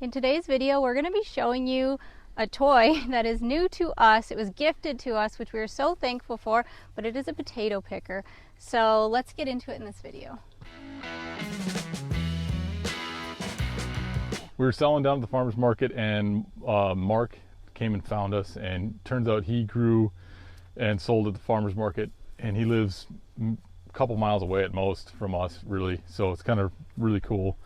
In today's video, we're going to be showing you a toy that is new to us. It was gifted to us, which we are so thankful for, but it is a potato picker. So let's get into it in this video. We were selling down at the farmer's market, and Mark came and found us, and turns out he grew and sold at the farmer's market, and he lives a couple miles away at most from us, really. So it's kind of really cool.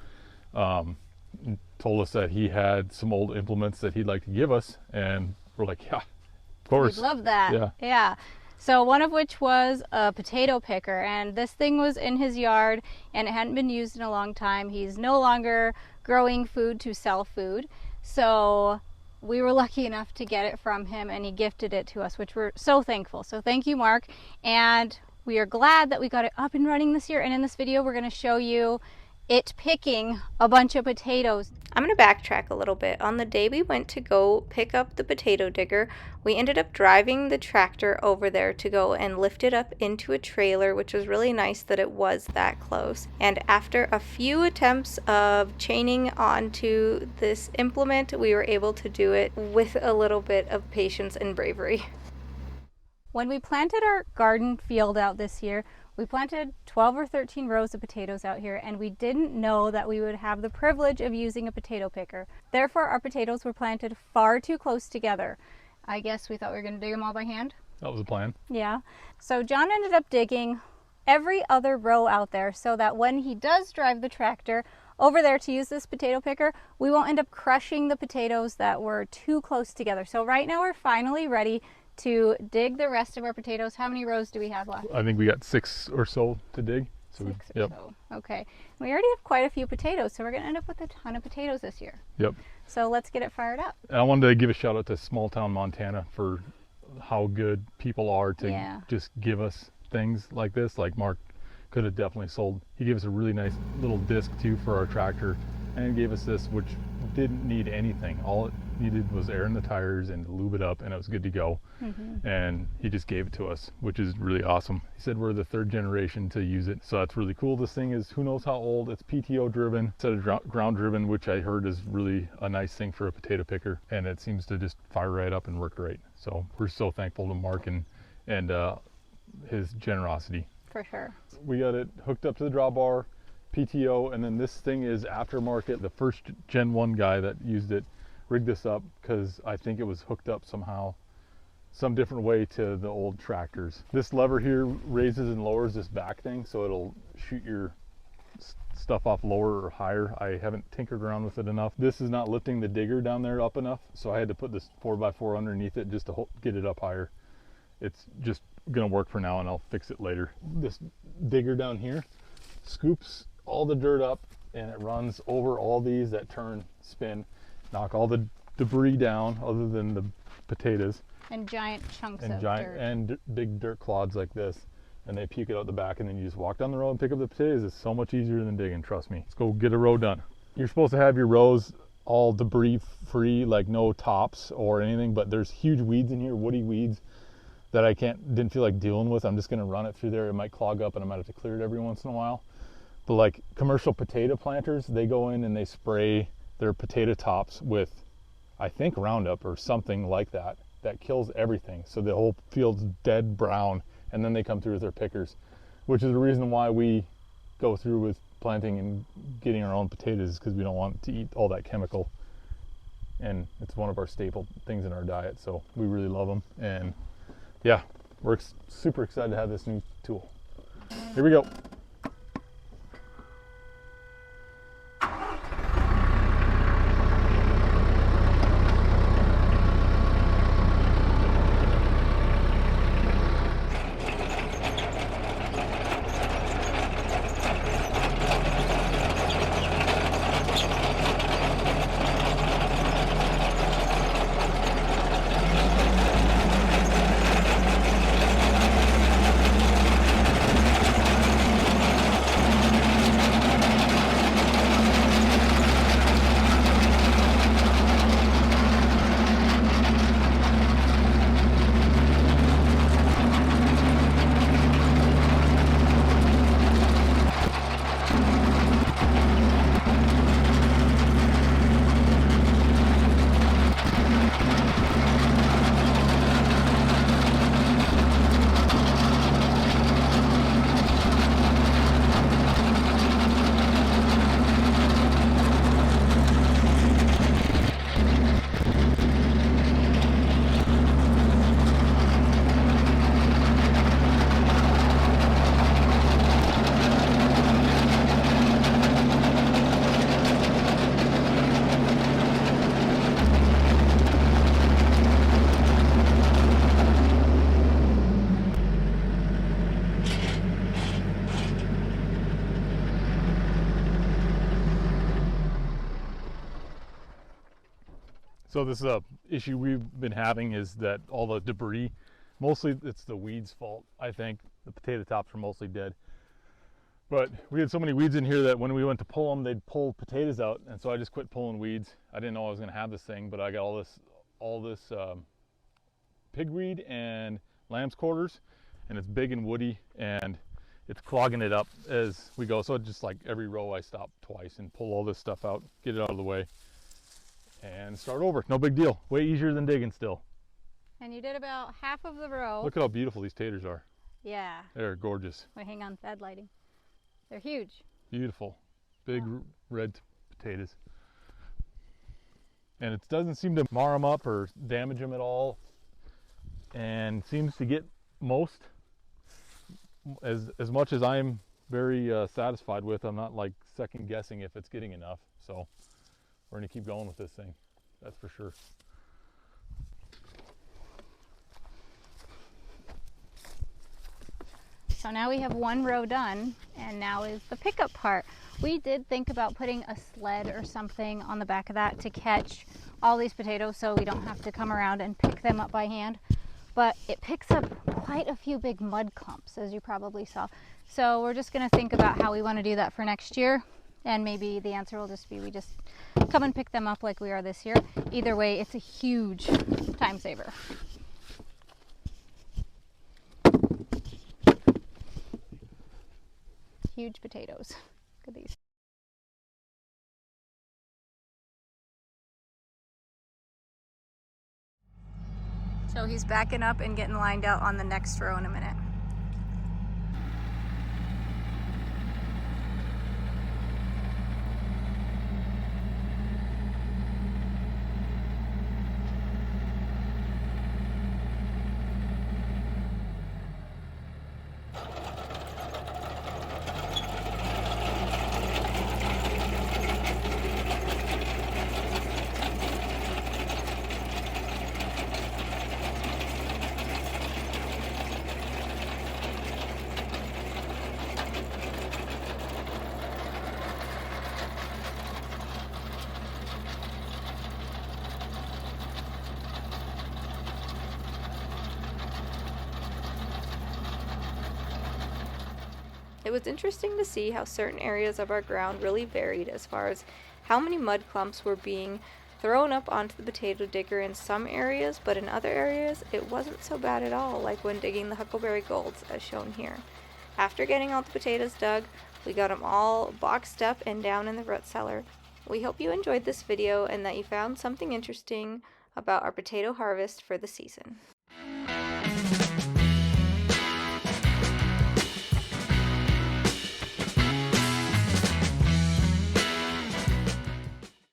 Told us that he had some old implements that he'd like to give us, and we're like, yeah, of course. We'd love that. Yeah. So one of which was a potato picker, and this thing was in his yard and it hadn't been used in a long time. He's no longer growing food to sell food, so we were lucky enough to get it from him, and he gifted it to us, which we're so thankful. So thank you, Mark, and we are glad that we got it up and running this year. And in this video we're going to show you it picking a bunch of potatoes. I'm going to backtrack a little bit. On the day we went to go pick up the potato digger, we ended up driving the tractor over there to go and lift it up into a trailer, which was really nice that it was that close. And after a few attempts of chaining onto this implement, we were able to do it with a little bit of patience and bravery. When we planted our garden field out this year, we planted 12 or 13 rows of potatoes out here, and we didn't know that we would have the privilege of using a potato picker. Therefore, our potatoes were planted far too close together. I guess we thought we were going to dig them all by hand. That was the plan. Yeah. So John ended up digging every other row out there so that when he does drive the tractor over there to use this potato picker, we won't end up crushing the potatoes that were too close together. So right now we're finally ready to dig the rest of our potatoes. How many rows do we have left? I think we got 6 or so to dig. So Six or so. Okay. We already have quite a few potatoes, so we're going to end up with a ton of potatoes this year. Yep. So let's get it fired up. And I wanted to give a shout out to small town Montana for how good people are to just give us things like this. Like Mark could have definitely sold. He gave us a really nice little disc too for our tractor, and gave us this, which didn't need anything. All it needed was air in the tires and to lube it up, and it was good to go. And he just gave it to us, which is really awesome. He said we're the 3rd generation to use it, so that's really cool. This thing is who knows how old. It's PTO driven instead of ground driven, which I heard is really a nice thing for a potato picker, and it seems to just fire right up and work great. So we're so thankful to Mark and his generosity. For sure. We got it hooked up to the drawbar, PTO, and then this thing is aftermarket. The first Gen 1 guy that used it rigged this up because I think it was hooked up somehow, some different way to the old tractors. This lever here raises and lowers this back thing, so it'll shoot your stuff off lower or higher. I haven't tinkered around with it enough. This is not lifting the digger down there up enough, so I had to put this 4x4 underneath it just to get it up higher. It's just gonna work for now, and I'll fix it later. This digger down here scoops all the dirt up, and it runs over all these that turn, spin, knock all the debris down other than the potatoes. And giant chunks of dirt. And big dirt clods like this. And they puke it out the back, and then you just walk down the road and pick up the potatoes. It's so much easier than digging, trust me. Let's go get a row done. You're supposed to have your rows all debris free, like no tops or anything, but there's huge weeds in here, woody weeds, that I didn't feel like dealing with. I'm just gonna run it through there. It might clog up and I might have to clear it every once in a while. But like commercial potato planters, they go in and they spray their potato tops with, I think, Roundup or something like that, that kills everything. So the whole field's dead brown, and then they come through with their pickers, which is the reason why we go through with planting and getting our own potatoes, because we don't want to eat all that chemical. And it's one of our staple things in our diet, so we really love them. And yeah, we're super excited to have this new tool. Here we go. So this is a issue we've been having, is that all the debris, mostly it's the weeds' fault, I think. The potato tops are mostly dead. But we had so many weeds in here that when we went to pull them, they'd pull potatoes out, and so I just quit pulling weeds. I didn't know I was going to have this thing, but I got all this pigweed and lamb's quarters, and it's big and woody, and it's clogging it up as we go. So just like every row I stop twice and pull all this stuff out, get it out of the way, and start over. No big deal. Way easier than digging still. And you did about half of the row. Look at how beautiful these taters are. Yeah. They're gorgeous. Wait, hang on, bad lighting. They're huge. Beautiful. Big red potatoes. And it doesn't seem to mar them up or damage them at all. And seems to get most, as much as I'm very satisfied with. I'm not like second guessing if it's getting enough. So we're gonna keep going with this thing. That's for sure. So now we have one row done, and now is the pickup part. We did think about putting a sled or something on the back of that to catch all these potatoes so we don't have to come around and pick them up by hand. But it picks up quite a few big mud clumps, as you probably saw. So we're just gonna think about how we wanna do that for next year. And maybe the answer will just be we just come and pick them up like we are this year. Either way, it's a huge time saver. Huge potatoes. Look at these. So he's backing up and getting lined out on the next row in a minute. It was interesting to see how certain areas of our ground really varied as far as how many mud clumps were being thrown up onto the potato digger in some areas, but in other areas it wasn't so bad at all, like when digging the huckleberry golds as shown here. After getting all the potatoes dug, we got them all boxed up and down in the root cellar. We hope you enjoyed this video and that you found something interesting about our potato harvest for the season.